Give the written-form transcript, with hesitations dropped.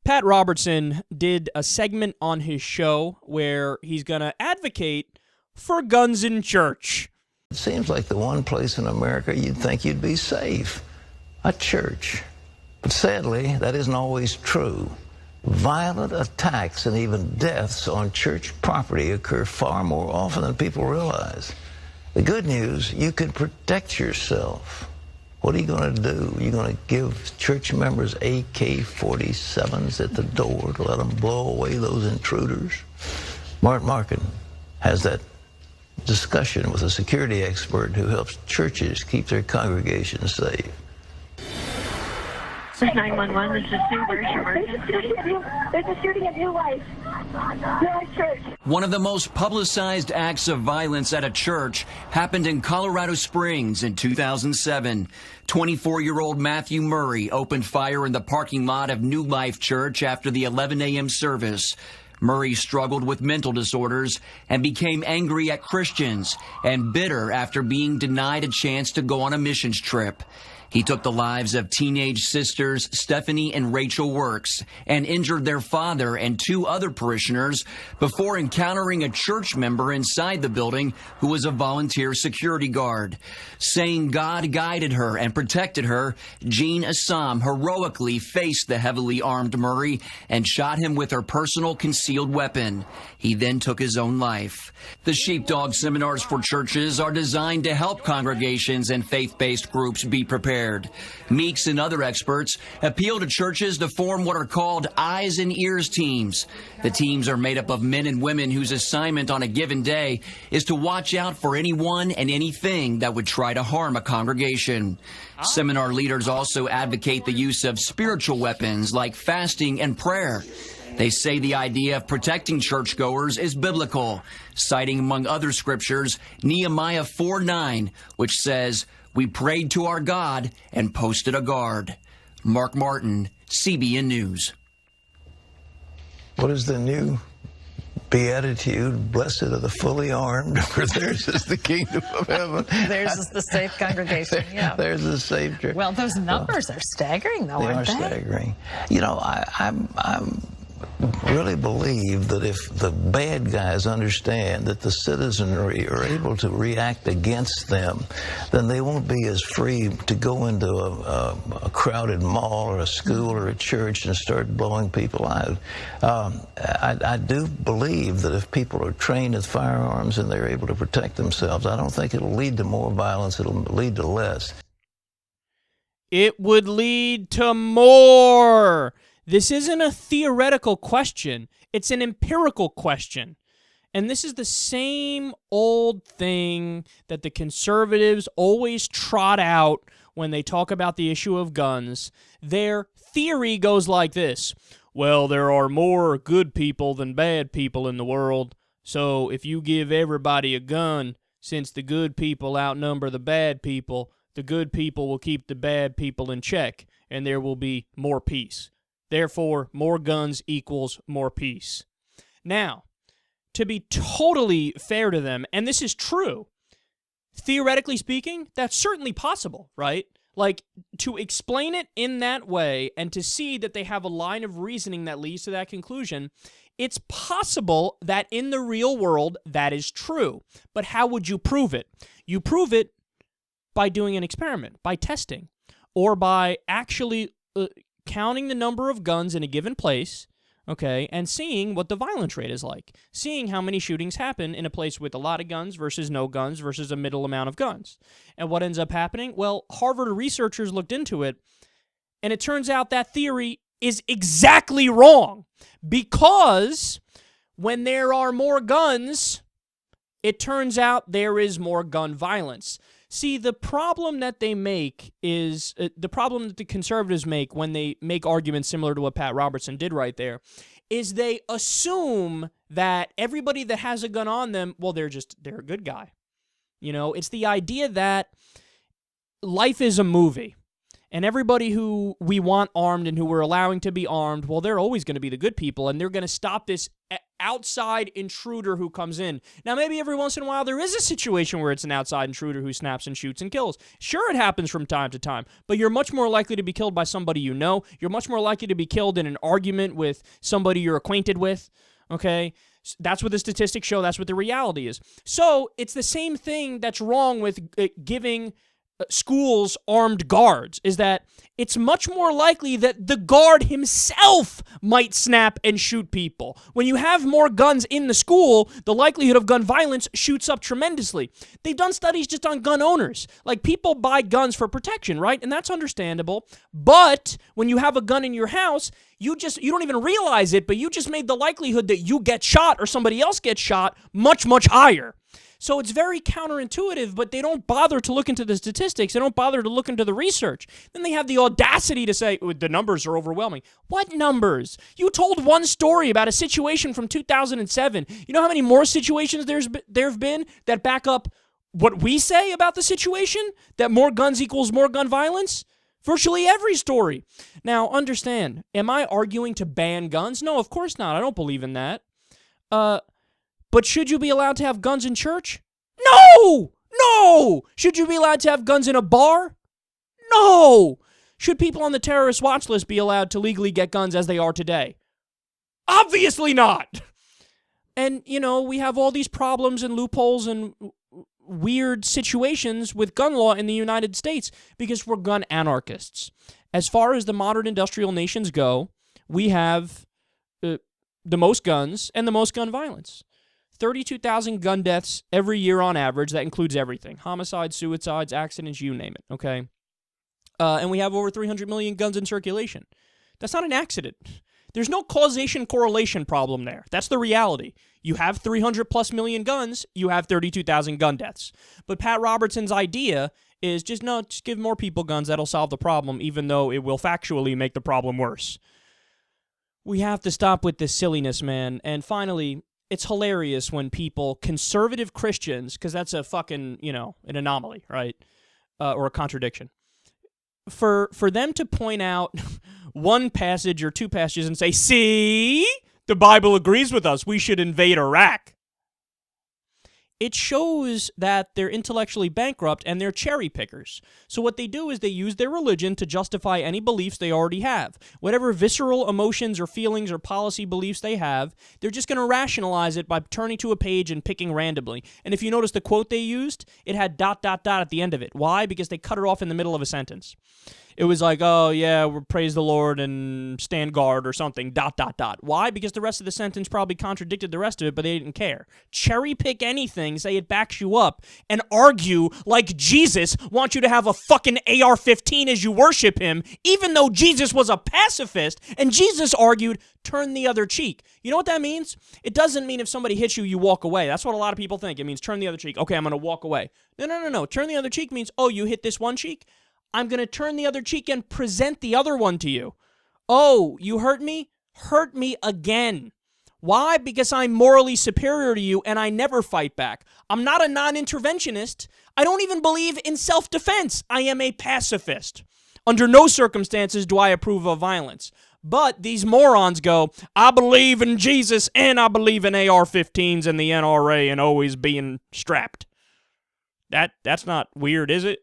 Pat Robertson did a segment on his show where he's going to advocate for guns in church. It seems like the one place in America you'd think you'd be safe, a church. But sadly, that isn't always true. Violent attacks and even deaths on church property occur far more often than people realize. The good news, you can protect yourself. What are you going to do? You're going to give church members AK-47s at the door to let them blow away those intruders? Mark Markin has that discussion with a security expert who helps churches keep their congregations safe. This is 911. This is Sue. Where's your emergency? There's a shooting at New Life Church. One of the most publicized acts of violence at a church happened in Colorado Springs in 2007. 24-year-old Matthew Murray opened fire in the parking lot of New Life Church after the 11 a.m. service. Murray struggled with mental disorders and became angry at Christians and bitter after being denied a chance to go on a missions trip. He took the lives of teenage sisters Stephanie and Rachel Works and injured their father and two other parishioners before encountering a church member inside the building who was a volunteer security guard. Saying God guided her and protected her, Jean Assam heroically faced the heavily armed Murray and shot him with her personal concealed weapon. He then took his own life. The Sheepdog Seminars for Churches are designed to help congregations and faith-based groups be prepared. Meeks and other experts appeal to churches to form what are called eyes and ears teams. The teams are made up of men and women whose assignment on a given day is to watch out for anyone and anything that would try to harm a congregation. Seminar leaders also advocate the use of spiritual weapons like fasting and prayer. They say the idea of protecting churchgoers is biblical, citing among other scriptures Nehemiah 4:9, which says, "We prayed to our God and posted a guard." Mark Martin, CBN News. What is the new beatitude? Blessed are the fully armed, for theirs is the kingdom of heaven. Theirs is the safe congregation, yeah. There's the safe church. Well, those numbers are staggering, though, aren't they? They are staggering. You know, I'm really believe that if the bad guys understand that the citizenry are able to react against them, then they won't be as free to go into a crowded mall or a school or a church and start blowing people out. I do believe that if people are trained with firearms and they're able to protect themselves, I don't think it'll lead to more violence. It'll lead to less. It would lead to more. This isn't a theoretical question. It's an empirical question. And this is the same old thing that the conservatives always trot out when they talk about the issue of guns. Their theory goes like this. Well, there are more good people than bad people in the world. So if you give everybody a gun, since the good people outnumber the bad people will keep the bad people in check, and there will be more peace. Therefore, more guns equals more peace. Now, to be totally fair to them, and this is true, theoretically speaking, that's certainly possible, right? Like, to explain it in that way and to see that they have a line of reasoning that leads to that conclusion, it's possible that in the real world that is true. But how would you prove it? You prove it by doing an experiment, by testing, or by actually counting the number of guns in a given place, okay, and seeing what the violence rate is like, seeing how many shootings happen in a place with a lot of guns versus no guns versus a middle amount of guns. And what ends up happening? Well, Harvard researchers looked into it, and it turns out that theory is exactly wrong, because when there are more guns, it turns out there is more gun violence. See, the problem that they make is, the problem that the conservatives make when they make arguments similar to what Pat Robertson did right there, is they assume that everybody that has a gun on them, well, they're a good guy. You know, it's the idea that life is a movie, and everybody who we want armed and who we're allowing to be armed, well, they're always going to be the good people, and they're going to stop this outside intruder who comes in. Now, maybe every once in a while there is a situation where it's an outside intruder who snaps and shoots and kills. Sure, it happens from time to time, but you're much more likely to be killed by somebody you know. You're much more likely to be killed in an argument with somebody you're acquainted with, okay? That's what the statistics show. That's what the reality is. So it's the same thing that's wrong with giving schools armed guards, is that it's much more likely that the guard himself might snap and shoot people. When you have more guns in the school, the likelihood of gun violence shoots up tremendously. They've done studies just on gun owners. Like, people buy guns for protection, right? And that's understandable. But when you have a gun in your house, you don't even realize it, but you just made the likelihood that you get shot or somebody else gets shot much, much higher. So it's very counterintuitive, but they don't bother to look into the statistics. They don't bother to look into the research. Then they have the audacity to say, the numbers are overwhelming. What numbers? You told one story about a situation from 2007. You know how many more situations there have been that back up what we say about the situation? That more guns equals more gun violence? Virtually every story. Now, understand, am I arguing to ban guns? No, of course not. I don't believe in that. But should you be allowed to have guns in church? No! No! Should you be allowed to have guns in a bar? No! Should people on the terrorist watch list be allowed to legally get guns as they are today? Obviously not! And, we have all these problems and loopholes and weird situations with gun law in the United States because we're gun anarchists. As far as the modern industrial nations go, we have the most guns and the most gun violence. 32,000 gun deaths every year on average. That includes everything. Homicides, suicides, accidents, you name it, okay? And we have over 300 million guns in circulation. That's not an accident. There's no causation-correlation problem there. That's the reality. You have 300-plus million guns, you have 32,000 gun deaths. But Pat Robertson's idea is just give more people guns. That'll solve the problem, even though it will factually make the problem worse. We have to stop with this silliness, man. And finally, it's hilarious when conservative Christians, because that's a fucking, an anomaly, right? Or a contradiction. For them to point out one passage or two passages and say, see, the Bible agrees with us, we should invade Iraq. It shows that they're intellectually bankrupt and they're cherry pickers. So what they do is they use their religion to justify any beliefs they already have. Whatever visceral emotions or feelings or policy beliefs they have, they're just going to rationalize it by turning to a page and picking randomly. And if you notice the quote they used, it had ... at the end of it. Why? Because they cut it off in the middle of a sentence. It was like, oh, yeah, we'll praise the Lord and stand guard or something, ... Why? Because the rest of the sentence probably contradicted the rest of it, but they didn't care. Cherry pick anything, say it backs you up, and argue like Jesus wants you to have a fucking AR-15 as you worship him, even though Jesus was a pacifist, and Jesus argued, turn the other cheek. You know what that means? It doesn't mean if somebody hits you, you walk away. That's what a lot of people think. It means turn the other cheek. Okay, I'm going to walk away. No. Turn the other cheek means, oh, you hit this one cheek? I'm going to turn the other cheek and present the other one to you. Oh, you hurt me? Hurt me again. Why? Because I'm morally superior to you and I never fight back. I'm not a non-interventionist. I don't even believe in self-defense. I am a pacifist. Under no circumstances do I approve of violence. But these morons go, I believe in Jesus and I believe in AR-15s and the NRA and always being strapped. That's not weird, is it?